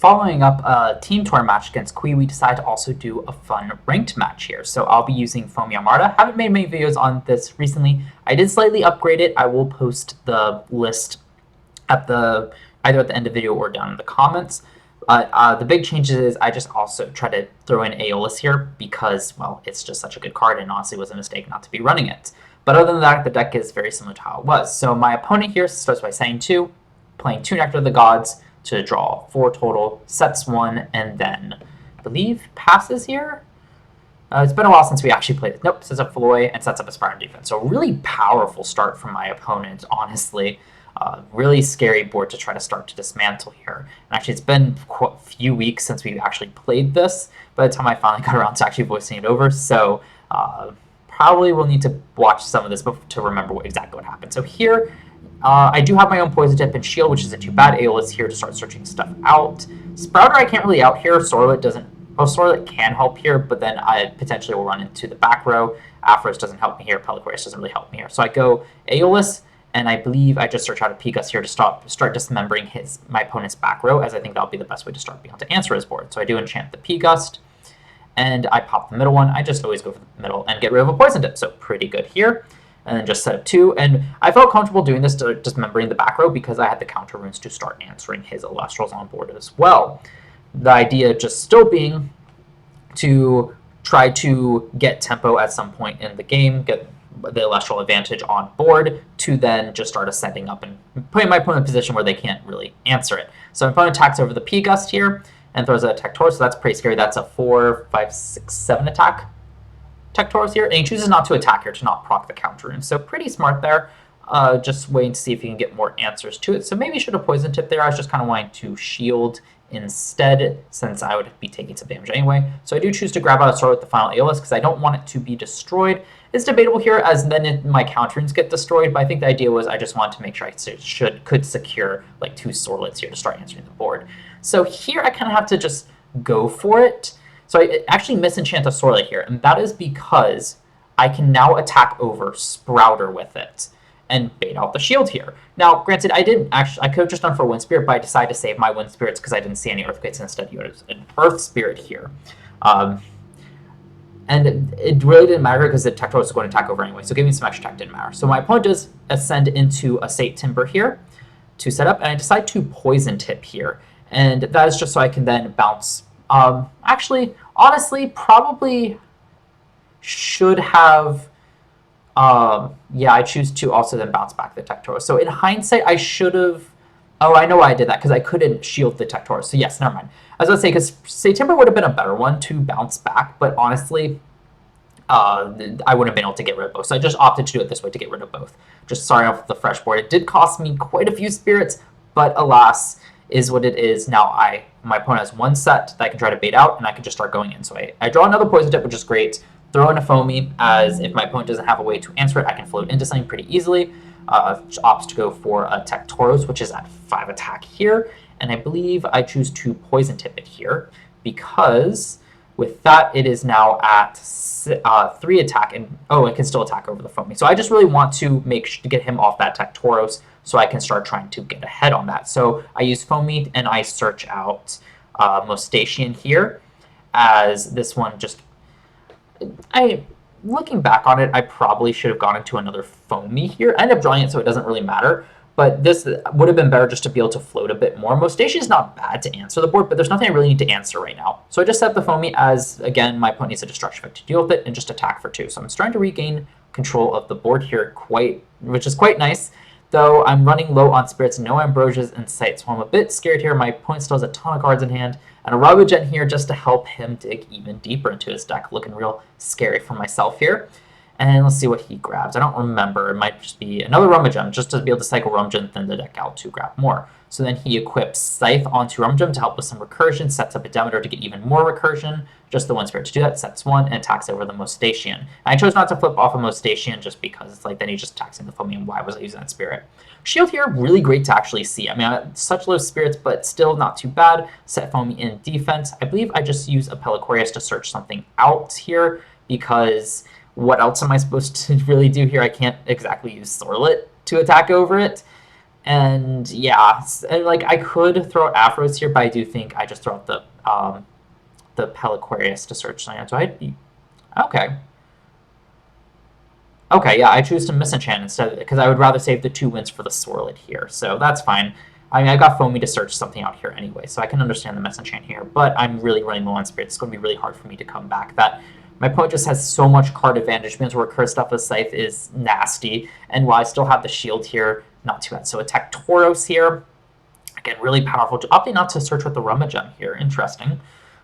Following up a team tour match against Kwinoo, we decided to also do a fun ranked match here. So I'll be using Foamy on Marta. Haven't made many videos on this recently. I did slightly upgrade it. I will post the list at either at the end of the video or down in the comments. The big changes is I just also try to throw in Aeolus here because, well, it's just such a good card and honestly was a mistake not to be running it. But other than that, the deck is very similar to how it was. So my opponent here starts by saying 2, playing 2 Nectar of the Gods to draw 4 total, sets 1, and then I believe passes here. It's been a while since we actually played it. Nope, sets up Floy and sets up Aspire Defense. So a really powerful start from my opponent, honestly. Really scary board to try to start to dismantle here. And actually, it's been a few weeks since we actually played this by the time I finally got around to actually voicing it over. So probably will need to watch some of this to remember exactly what happened. So here, I do have my own Poison Tip and Shield, which isn't too bad. Aeolus here to start searching stuff out. Sprouter I can't really out here. Sorlet doesn't. Oh, Sorlet can help here, but then I potentially will run into the back row. Aphros doesn't help me here. Peliquarius doesn't really help me here. So I go Aeolus, and I believe I just search out a P-Gust here to start dismembering my opponent's back row, as I think that'll be the best way to start being able to answer his board. So I do enchant the P-Gust, and I pop the middle one. I just always go for the middle and get rid of a Poison Tip, so pretty good here. And then just set up 2. And I felt comfortable doing this to dismembering the back row because I had the counter runes to start answering his Elestrals on board as well. The idea just still being to try to get tempo at some point in the game, get the Elestral advantage on board, to then just start ascending up and putting my opponent in a position where they can't really answer it. So my opponent attacks over the P-Gust here and throws a Tector, so that's pretty scary. That's a 4, 5, 6, 7 attack Tectoros here, and he chooses not to attack here to not proc the counter rune. So pretty smart there. Just waiting to see if he can get more answers to it. So maybe should have Poison Tip there. I was just kind of wanting to shield instead, since I would be taking some damage anyway. So I do choose to grab out a sword with the final Aeolus because I don't want it to be destroyed. It's debatable here, as then my counter runes get destroyed, but I think the idea was I just wanted to make sure I could secure like 2 Sorlets here to start answering the board. So here I kind of have to just go for it. So I actually misenchant a Sorlet here, and that is because I can now attack over Sprouter with it and bait out the shield here. Now, granted, I could have just done for Wind Spirit, but I decided to save my Wind Spirits because I didn't see any Earthquakes, and instead used an Earth Spirit here. And it really didn't matter because the Tector was going to attack over anyway, so giving some extra attack didn't matter. So my opponent does ascend into a Sate Timber here to set up, and I decide to Poison Tip here. And that is just so I can then bounce. Actually, honestly, probably should have. Yeah, I choose to also then bounce back the Tectoros. So in hindsight, I should have. Oh, I know why I did that, because I couldn't shield the Tectoros. So yes, never mind. I was going to say, because Sate Timber would have been a better one to bounce back, but honestly, I wouldn't have been able to get rid of both. So I just opted to do it this way to get rid of both. Just starting off with the fresh board. It did cost me quite a few spirits, but alas, is what it is. Now my opponent has 1 set that I can try to bait out, and I can just start going in. So I draw another Poison Tip, which is great. Throw in a Foamy, as if my opponent doesn't have a way to answer it, I can float into something pretty easily. Opts to go for a Tectoros, which is at 5 attack here, and I believe I choose to Poison Tip it here, because with that it is now at 3 attack, and it can still attack over the Foamy. So I just really want to get him off that Tectoros so I can start trying to get ahead on that. So I use Foamy and I search out Moustachian here, as this one just. Looking back on it, I probably should have gone into another Foamy here. I ended up drawing it, so it doesn't really matter. But this would have been better just to be able to float a bit more. Moustachian is not bad to answer the board, but there's nothing I really need to answer right now. So I just set up the Foamy as, again, my opponent needs a destruction effect to deal with it, and just attack for 2. So I'm starting to regain control of the board here, which is quite nice. Though I'm running low on spirits, no ambrosias in sight, so I'm a bit scared here. My opponent still has a ton of cards in hand, and a Rabugen here just to help him dig even deeper into his deck. Looking real scary for myself here. And let's see what he grabs. I don't remember. It might just be another Rummagem, just to be able to cycle Rummagem, then the deck out to grab more. So then he equips Scythe onto Rummagem to help with some recursion, sets up a Demeter to get even more recursion, just the 1 spirit to do that, sets 1, and attacks over the Moustachian. And I chose not to flip off a Moustachian just because it's like then he just attacks into the Foamy, and why was I using that spirit? Shield here, really great to actually see. I mean, I had such low spirits, but still not too bad. Set Foamy in defense. I believe I just use a Peliquarius to search something out here, because what else am I supposed to really do here? I can't exactly use Sorlet to attack over it. And yeah, and like I could throw out Afros here, but I do think I just throw out the Peliquarius to search land. So okay. Okay, yeah, I choose to misenchant instead because I would rather save the 2 wins for the Swirlet here. So that's fine. I mean, I got Foamy to search something out here anyway, so I can understand the misenchant here. But I'm really running low on Spirit. It's going to be really hard for me to come back. That my opponent just has so much card advantage because where Cursed Up with Scythe is nasty, and while I still have the shield here, not too bad. So attack Tauros here. Again, really powerful. Opting not to search with the Rummagem here. Interesting.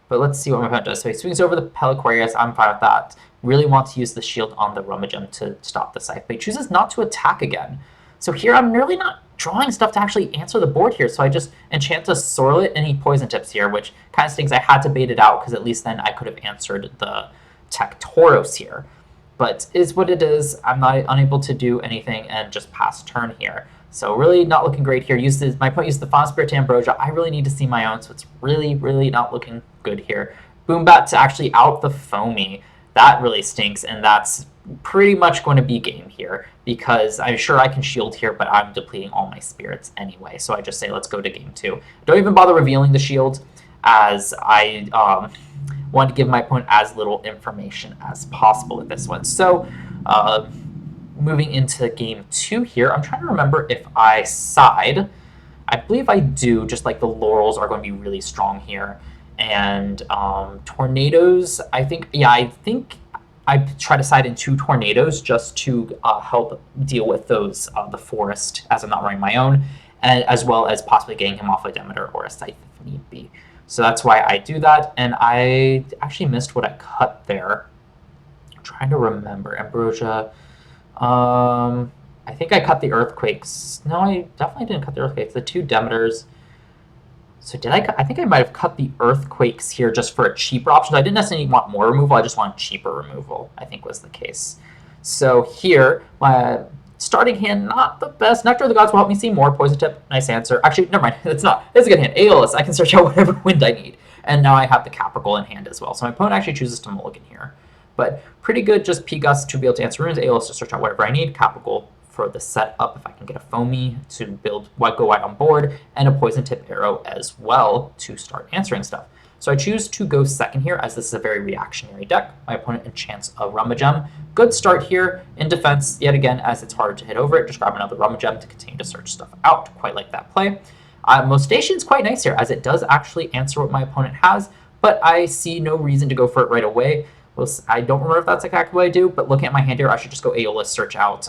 But let's see what my opponent does. So he swings over the Peliquarius. I'm fine with that. Really want to use the shield on the Rummagem to stop the Scythe. But he chooses not to attack again. So here I'm really not drawing stuff to actually answer the board here. So I just enchant a Sorlet and he Poison Tips here, which kind of stinks. I had to bait it out because at least then I could have answered the Tech Tauros here. But is what it is. I'm not unable to do anything and just pass turn here. So really not looking great here. My opponent used the Fawn Spirit to Ambrosia. I really need to see my own, so it's really, really not looking good here. Boombat to actually out the Foamy. That really stinks, and that's pretty much going to be game here because I'm sure I can shield here, but I'm depleting all my spirits anyway. So I just say let's go to game 2. Don't even bother revealing the shield as I want to give my opponent as little information as possible with this one. So moving into game 2 here, I'm trying to remember if I side. I believe I do, just like the Laurels are going to be really strong here. And Tornadoes, I think I try to side in 2 Tornadoes just to help deal with those, the Forest, as I'm not running my own, and as well as possibly getting him off a Demeter or a Scythe if need be. So that's why I do that, and I actually missed what I cut there. I'm trying to remember. Ambrosia. I think I cut the Earthquakes. No, I definitely didn't cut the Earthquakes. The 2 Demeters. So did I think I might have cut the Earthquakes here just for a cheaper option. I didn't necessarily want more removal. I just wanted cheaper removal, I think was the case. So here, my starting hand, not the best. Nectar of the Gods will help me see more. Poison Tip, nice answer. Actually, never mind. It's not. It's a good hand. Aeolus, I can search out whatever wind I need. And now I have the Capricorn in hand as well. So my opponent actually chooses to mulligan here. But pretty good, just P-Gust to be able to answer runes, Aeolus to search out whatever I need, Capricorn for the setup if I can get a Foamy to go wide on board, and a Poison Tip Arrow as well to start answering stuff. So I choose to go second here as this is a very reactionary deck. My opponent enchants a Rummagem. Good start here in defense, yet again, as it's hard to hit over it. Just grab another Rummagem to continue to search stuff out. Quite like that play. Molestation's quite nice here as it does actually answer what my opponent has, but I see no reason to go for it right away. I don't remember if that's exactly what I do, but looking at my hand here, I should just go Aeolus, search out,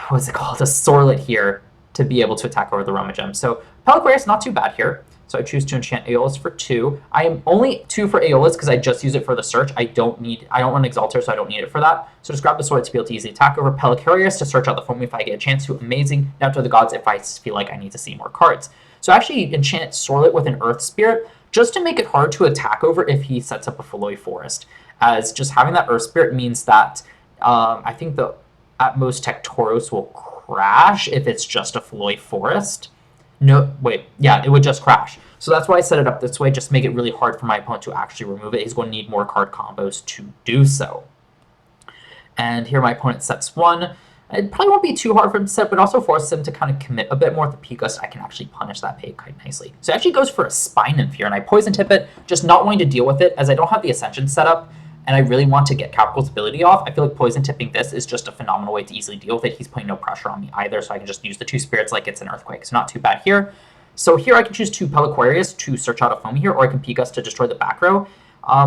what's it called, a Sorlet here to be able to attack over the Rummagem. So Peliquarius, not too bad here. So I choose to enchant Aeolus for 2. I am only 2 for Aeolus because I just use it for the search. I don't run Exalter, so I don't need it for that. So just grab the Sword to be able to easily attack over Peliquarius to search out the Foamy if I get a chance to. Amazing. Nectar of the Gods if I feel like I need to see more cards. So I actually enchant Sorlet with an Earth Spirit just to make it hard to attack over if he sets up a Feloy Forest. As just having that Earth Spirit means that I think the at most Tech Tauros will crash if it's just a Feloy Forest. No, wait, yeah, it would just crash. So that's why I set it up this way, just to make it really hard for my opponent to actually remove it. He's going to need more card combos to do so. And here my opponent sets 1. It probably won't be too hard for him to set, but also forces him to kind of commit a bit more with the P-Gust. I can actually punish that pay quite nicely. So it actually goes for a Spine Nymph here, and I Poison Tip it, just not wanting to deal with it, as I don't have the Ascension set up, and I really want to get Capricorn's ability off. I feel like Poison Tipping this is just a phenomenal way to easily deal with it. He's putting no pressure on me either, so I can just use the 2 spirits like it's an Earthquake. So not too bad here. So here I can choose 2 Peliquarius to search out a Foamy here, or I can P-Gust to destroy the back row.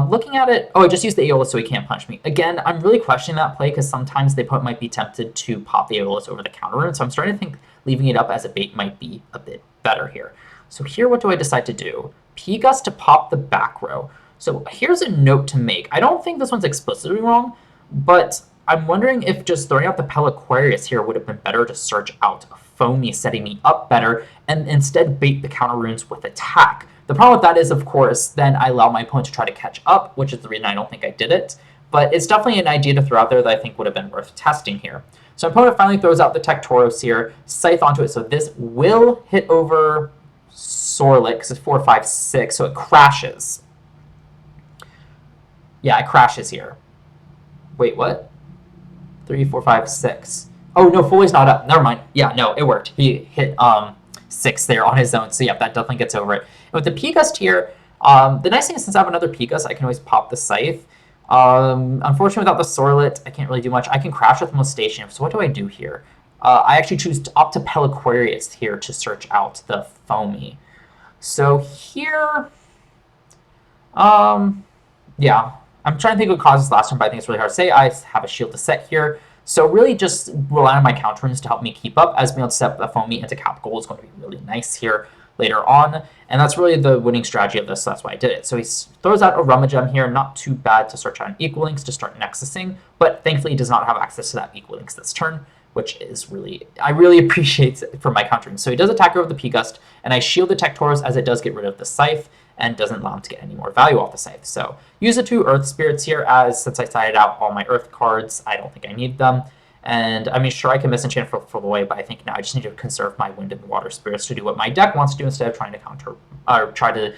Looking at it, I just used the Aeolus so he can't punch me. Again, I'm really questioning that play because sometimes they might be tempted to pop the Aeolus over the counter rune, so I'm starting to think leaving it up as a bait might be a bit better here. So here, what do I decide to do? P-Gust to pop the back row. So here's a note to make. I don't think this one's explicitly wrong, but I'm wondering if just throwing out the Peliquarius here would have been better to search out a Foamy, setting me up better, and instead bait the counter runes with attack. The problem with that is, of course, then I allow my opponent to try to catch up, which is the reason I don't think I did it. But it's definitely an idea to throw out there that I think would have been worth testing here. So my opponent finally throws out the Tech Tauros here, Scythe onto it. So this will hit over Sorlet because it's 4, 5, 6, so it crashes. Yeah, it crashes here. Wait, what? 3, 4, 5, 6. Oh no, Foley's not up. Never mind. Yeah, no, it worked. He hit 6 there on his own. So yeah, that definitely gets over it. And with the P-Gust here, the nice thing is since I have another P-Gust, I can always pop the Scythe. Unfortunately, without the Sorlet, I can't really do much. I can crash with Molestation. So what do I do here? I actually choose to opt to Peliquarius here to search out the Foamy. So here, yeah, I'm trying to think what caused this last turn, but I think it's really hard to say. I have a shield to set here. So really just rely on my counter runes to help me keep up, as being able to set the Foamy into Cap Gold is going to be really nice here later on. And that's really the winning strategy of this, so that's why I did it. So he throws out a Rummagem here, not too bad to search out an Equal Links to start Nexusing, but thankfully he does not have access to that Equal Links this turn, which is really, I really appreciate it for my countering. So he does attack over the P-Gust, and I shield the Tectoros as it does get rid of the Scythe, and doesn't allow him to get any more value off the Scythe. So use the 2 Earth Spirits here, as since I sided out all my Earth cards, I don't think I need them. And I mean, sure, I can misenchant for Floy, but I think now I just need to conserve my Wind and Water Spirits to do what my deck wants to do instead of trying to counter, or try to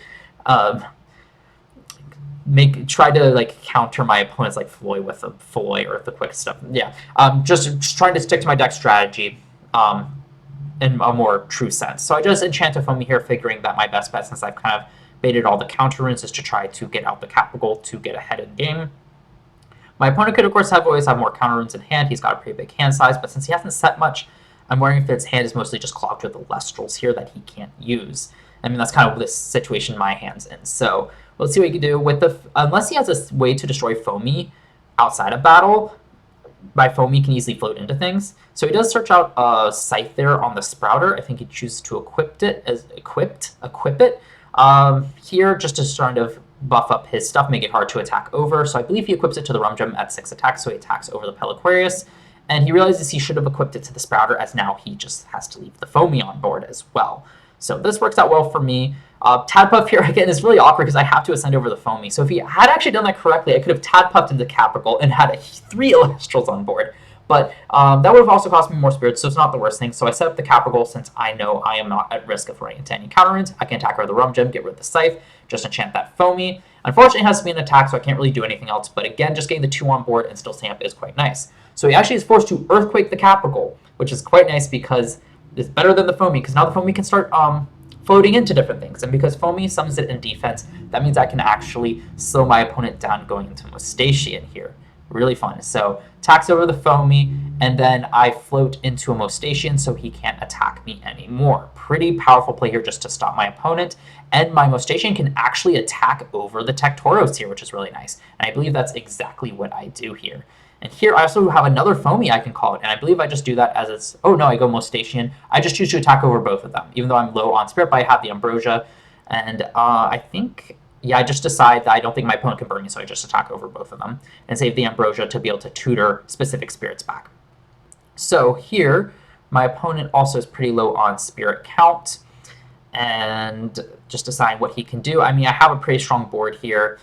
counter my opponents like Floy with a Foy or the quick stuff. Yeah, just trying to stick to my deck strategy in a more true sense. So I just enchant a Foamy here, figuring that my best bet, since I've kind of baited all the counter runes, is to try to get out the capital to get ahead in game. My opponent could, of course, always have more counter runes in hand. He's got a pretty big hand size, but since he hasn't set much, I'm wondering if his hand is mostly just clogged with Elestrals here that he can't use. I mean, that's kind of this situation my hand's in. So let's see what he can do with the. Unless he has a way to destroy Foamy outside of battle, my Foamy can easily float into things. So he does search out a Scythe there on the Sprouter. I think he chooses to equip it here, just to sort of buff up his stuff, make it hard to attack over. So I believe he equips it to the Rummagem at 6 attacks, so he attacks over the Peliquarius. And he realizes he should have equipped it to the Sprouter, as now he just has to leave the Foamy on board as well. So this works out well for me. Tadpuff here, again, is really awkward because I have to ascend over the Foamy. So if he had actually done that correctly, I could have Tadpuffed into Capital and had 3 Elestrals on board. But that would have also cost me more spirits, so it's not the worst thing. So I set up the Capital since I know I am not at risk of running into any counter runes. I can attack over the Rummagem, get rid of the Scythe, just enchant that Foamy. Unfortunately, it has to be an attack, so I can't really do anything else. But again, just getting the 2 on board and still staying up is quite nice. So he actually is forced to Earthquake the Capital, which is quite nice because it's better than the Foamy, because now the Foamy can start floating into different things. And because Foamy summons it in defense, that means I can actually slow my opponent down going into Moustachian here. Really fun. So attacks over the Foamy, and then I float into a Moustachian so he can't attack me anymore. Pretty powerful play here just to stop my opponent. And my Moustachian can actually attack over the Tectoros here, which is really nice. And I believe that's exactly what I do here. And here I also have another Foamy I can call it, and I believe I just do that as it's... Oh no, I go Moustachian. I just choose to attack over both of them, even though I'm low on Spirit, but I have the Ambrosia. And I think... Yeah, I just decide that I don't think my opponent can burn me, so I just attack over both of them and save the Ambrosia to be able to tutor specific spirits back. So here, my opponent also is pretty low on spirit count, and just decide what he can do. I mean, I have a pretty strong board here.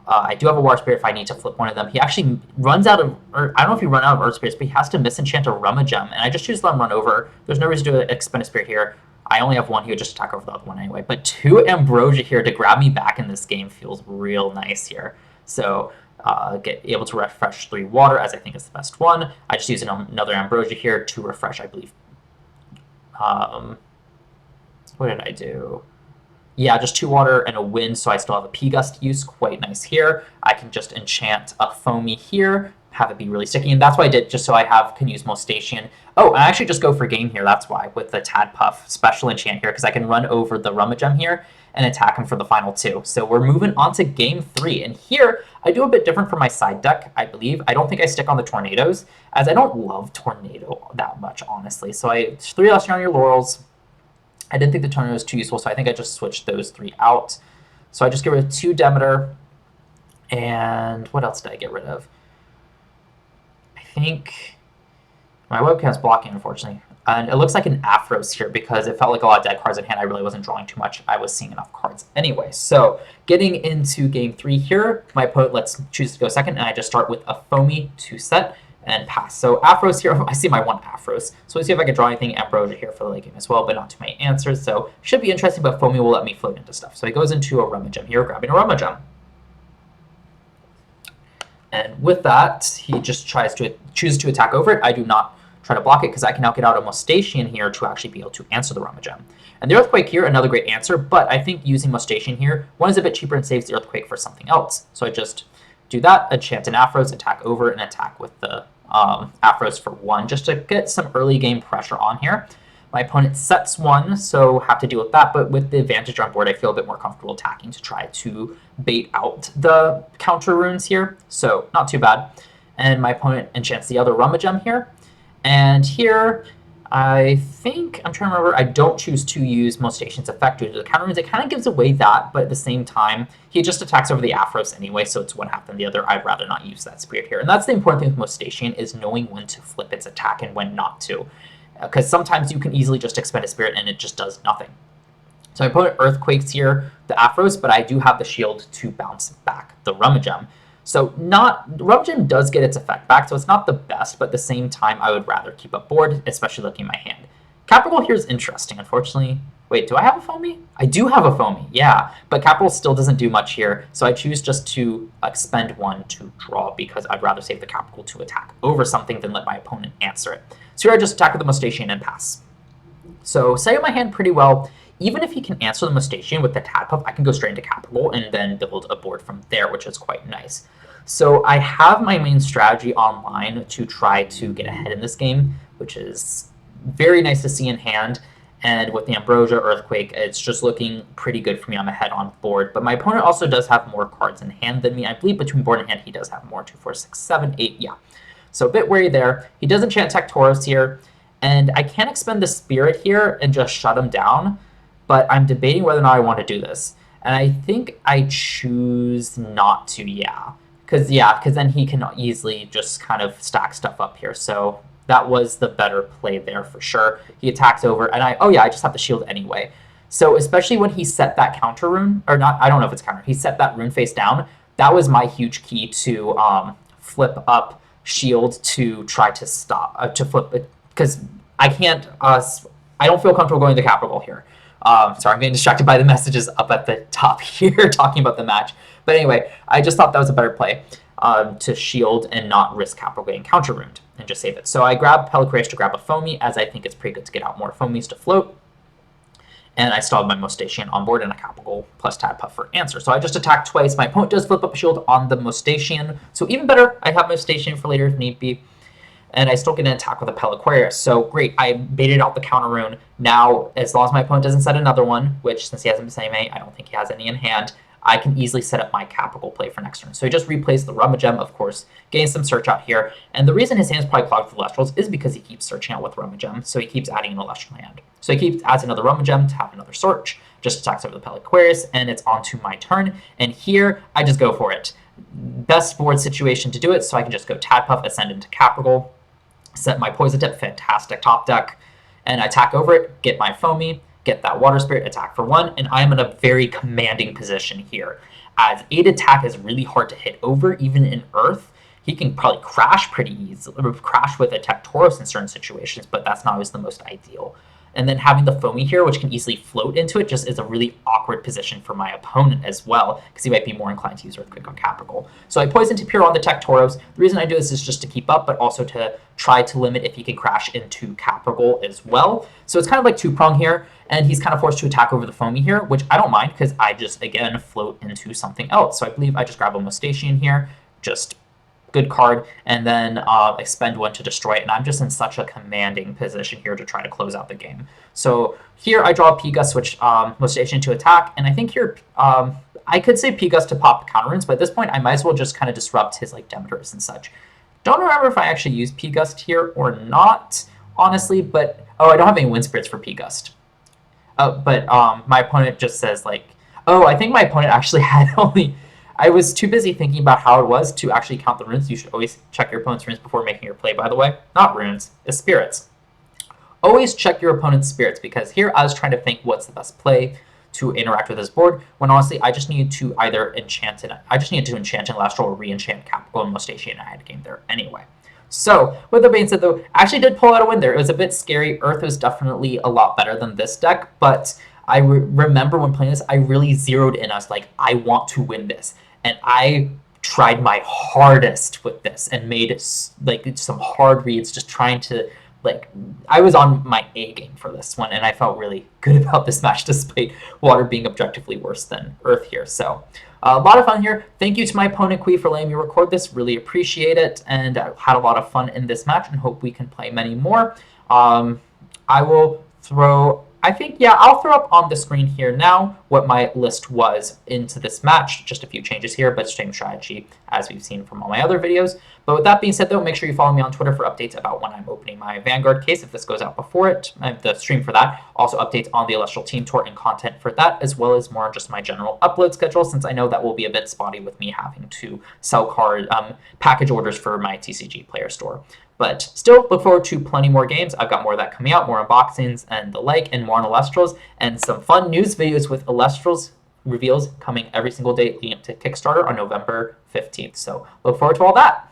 I do have a Water Spirit if I need to flip one of them. He actually runs out of, or I don't know if he runs out of Earth Spirits, but he has to misenchant a Rummagem, and I just choose to let him run over. There's no reason to expend a Spirit here. I only have 1, he would just attack over the other one anyway. But 2 Ambrosia here to grab me back in this game feels real nice here. So get able to refresh 3 water, as I think is the best one. I just use another Ambrosia here to refresh, I believe. What did I do? Yeah, just 2 water and a wind, so I still have a P-Gust use. Quite nice here. I can just enchant a Foamy here, have it be really sticky, and that's what I did, just so I can use Moustachian. Oh, I actually just go for game here, that's why, with the Tadpuff special enchant here, because I can run over the Rummagem here and attack him for the final 2. So we're moving on to game 3, and here I do a bit different from my side deck, I believe. I don't think I stick on the Tornadoes, as I don't love Tornado that much, honestly. So 3 less on your laurels. I didn't think the Tornado was too useful, so I think I just switched those 3 out. So I just get rid of 2 Demeter, and what else did I get rid of? I think my webcam's blocking, unfortunately. And it looks like an Aphros here because it felt like a lot of dead cards in hand. I really wasn't drawing too much. I was seeing enough cards anyway. So getting into game 3 here, my opponent choose to go second, and I just start with a Foamy to set and pass. So Aphros here, I see my 1 Aphros. So let's see if I can draw anything Ambrosia here for the late game as well, but not too many answers. So should be interesting, but Foamy will let me float into stuff. So he goes into a Rummagem here, grabbing a Rummagem. And with that, he just chooses to attack over it. I do not try to block it because I can now get out a Mustachian here to actually be able to answer the Rummagem. And the Earthquake here, another great answer, but I think using Mustachian here, one is a bit cheaper and saves the Earthquake for something else. So I just do that, enchant an Afros, attack over, and attack with the Afros for 1, just to get some early game pressure on here. My opponent sets 1, so have to deal with that, but with the advantage on board, I feel a bit more comfortable attacking to try to bait out the counter runes here, so not too bad. And my opponent enchants the other Rummagem here, and here I think, I'm trying to remember, I don't choose to use Mustachian's effect due to the counter runes. It kind of gives away that, but at the same time, he just attacks over the Afros anyway, so it's one half than the other. I'd rather not use that Spirit here. And that's the important thing with Mustachian, is knowing when to flip its attack and when not to. Because sometimes you can easily just expend a Spirit and it just does nothing. So my opponent Earthquakes here the Afros, but I do have the shield to bounce back the Rummagem. So Rummagem does get its effect back, so it's not the best, but at the same time, I would rather keep up board, especially looking at my hand. Capital here is interesting, unfortunately. Wait, do I have a Foamy? I do have a Foamy, yeah, but Capital still doesn't do much here, so I choose just to expend 1 to draw, because I'd rather save the Capital to attack over something than let my opponent answer it. So here I just attack with the Mustachian and pass. So setting my hand pretty well. Even if he can answer the Mustachian with the Tadpuff, I can go straight into Capital and then build a board from there, which is quite nice. So I have my main strategy online to try to get ahead in this game, which is very nice to see in hand. And with the Ambrosia, Earthquake, it's just looking pretty good for me. I'm ahead on board. But my opponent also does have more cards in hand than me. I believe between board and hand, he does have more. 2, 4, 6, 7, 8, yeah. So a bit wary there. He does enchant Tectauros here. And I can expend the Spirit here and just shut him down. But I'm debating whether or not I want to do this. And I think I choose not to, yeah. Because then he can easily just kind of stack stuff up here. So that was the better play there for sure. He attacks over, and I just have the shield anyway. So especially when he set that counter rune, or not, I don't know if it's counter, he set that rune face down. That was my huge key to flip up shield to try to stop, to flip it. Because I can't, I don't feel comfortable going to the capital here. Sorry, I'm getting distracted by the messages up at the top here talking about the match. But anyway, I just thought that was a better play to shield and not risk capital getting counter-ruined and just save it. So I grab Pelacrace to grab a Foamy, as I think it's pretty good to get out more Foamies to float. And I still have my Mustachian on board and a Capital plus Tadpuff for answer. So I just attack twice. My opponent does flip up a shield on the Mustachian. So even better, I have my Mustachian for later if need be. And I still get an attack with a Pelacrace. So great, I baited out the counter rune. Now, as long as my opponent doesn't set another one, which since he hasn't been saying any, I don't think he has any in hand, I can easily set up my Capital play for next turn. So he just replays the Rummagem, of course, getting some search out here. And the reason his hand's probably clogged with Elestrals is because he keeps searching out with Rummagem, so he keeps adding an Elestral hand. So he adds another Rummagem to have another search, just attacks over the Pelacrace, and it's on to my turn. And here, I just go for it. Best board situation to do it, so I can just go Tadpuff, ascend into Capital, set my Poison Tip, fantastic top deck, and I attack over it, get my Foamy, get that Water Spirit, attack for 1, and I'm in a very commanding position here. As 8 attack is really hard to hit over, even in Earth. He can probably crash pretty easily, or crash with a Tectauros in certain situations, but that's not always the most ideal. And then having the Foamy here, which can easily float into it, just is a really awkward position for my opponent as well, because he might be more inclined to use Earthquake on Capital. So I Poison Tip here on the Tectauros. The reason I do this is just to keep up, but also to try to limit if he can crash into Capital as well. So it's kind of like two-prong here, and he's kind of forced to attack over the Foamy here, which I don't mind, because I just, again, float into something else. So I believe I just grab a Mustachian here, just good card, and then expend 1 to destroy it, and I'm just in such a commanding position here to try to close out the game. So here I draw a P-Gust, switch Mustachian to attack, and I think here I could say P-Gust to pop counter runes, but at this point I might as well just kind of disrupt his like Demeters and such. Don't remember if I actually used P-Gust here or not, honestly, but I don't have any Wind Spirits for P-Gust. But my opponent just says like, I think my opponent actually had only... I was too busy thinking about how it was to actually count the runes. You should always check your opponent's runes before making your play, by the way. Not runes, it's spirits. Always check your opponent's spirits, because here I was trying to think what's the best play to interact with this board, when honestly I just needed to either enchant it. I just needed to enchant an Elestral or re-enchant Capital and Mustachian, and I had a game there anyway. So, with that being said though, I actually did pull out a win there. It was a bit scary. Earth was definitely a lot better than this deck, but I remember when playing this, I really zeroed in. I was like, I want to win this. And I tried my hardest with this and made like some hard reads, just trying to like I was on my A game for this one, and I felt really good about this match despite water being objectively worse than earth here. So a lot of fun here. Thank you to my opponent Kwee for letting me record this. Really appreciate it, and I had a lot of fun in this match and hope we can play many more. I will throw, I think, yeah, I'll throw up on the screen here now what my list was into this match. Just a few changes here, but same strategy as we've seen from all my other videos. But with that being said, though, make sure you follow me on Twitter for updates about when I'm opening my Vanguard case, if this goes out before it, and the stream for that. Also updates on the Elestral Team Tour and content for that, as well as more on just my general upload schedule, since I know that will be a bit spotty with me having to sell card package orders for my TCG player store. But still, look forward to plenty more games. I've got more of that coming out, more unboxings and the like, and more on Elestrals, and some fun news videos with Elestrals reveals coming every single day leading up to Kickstarter on November 15th. So look forward to all that.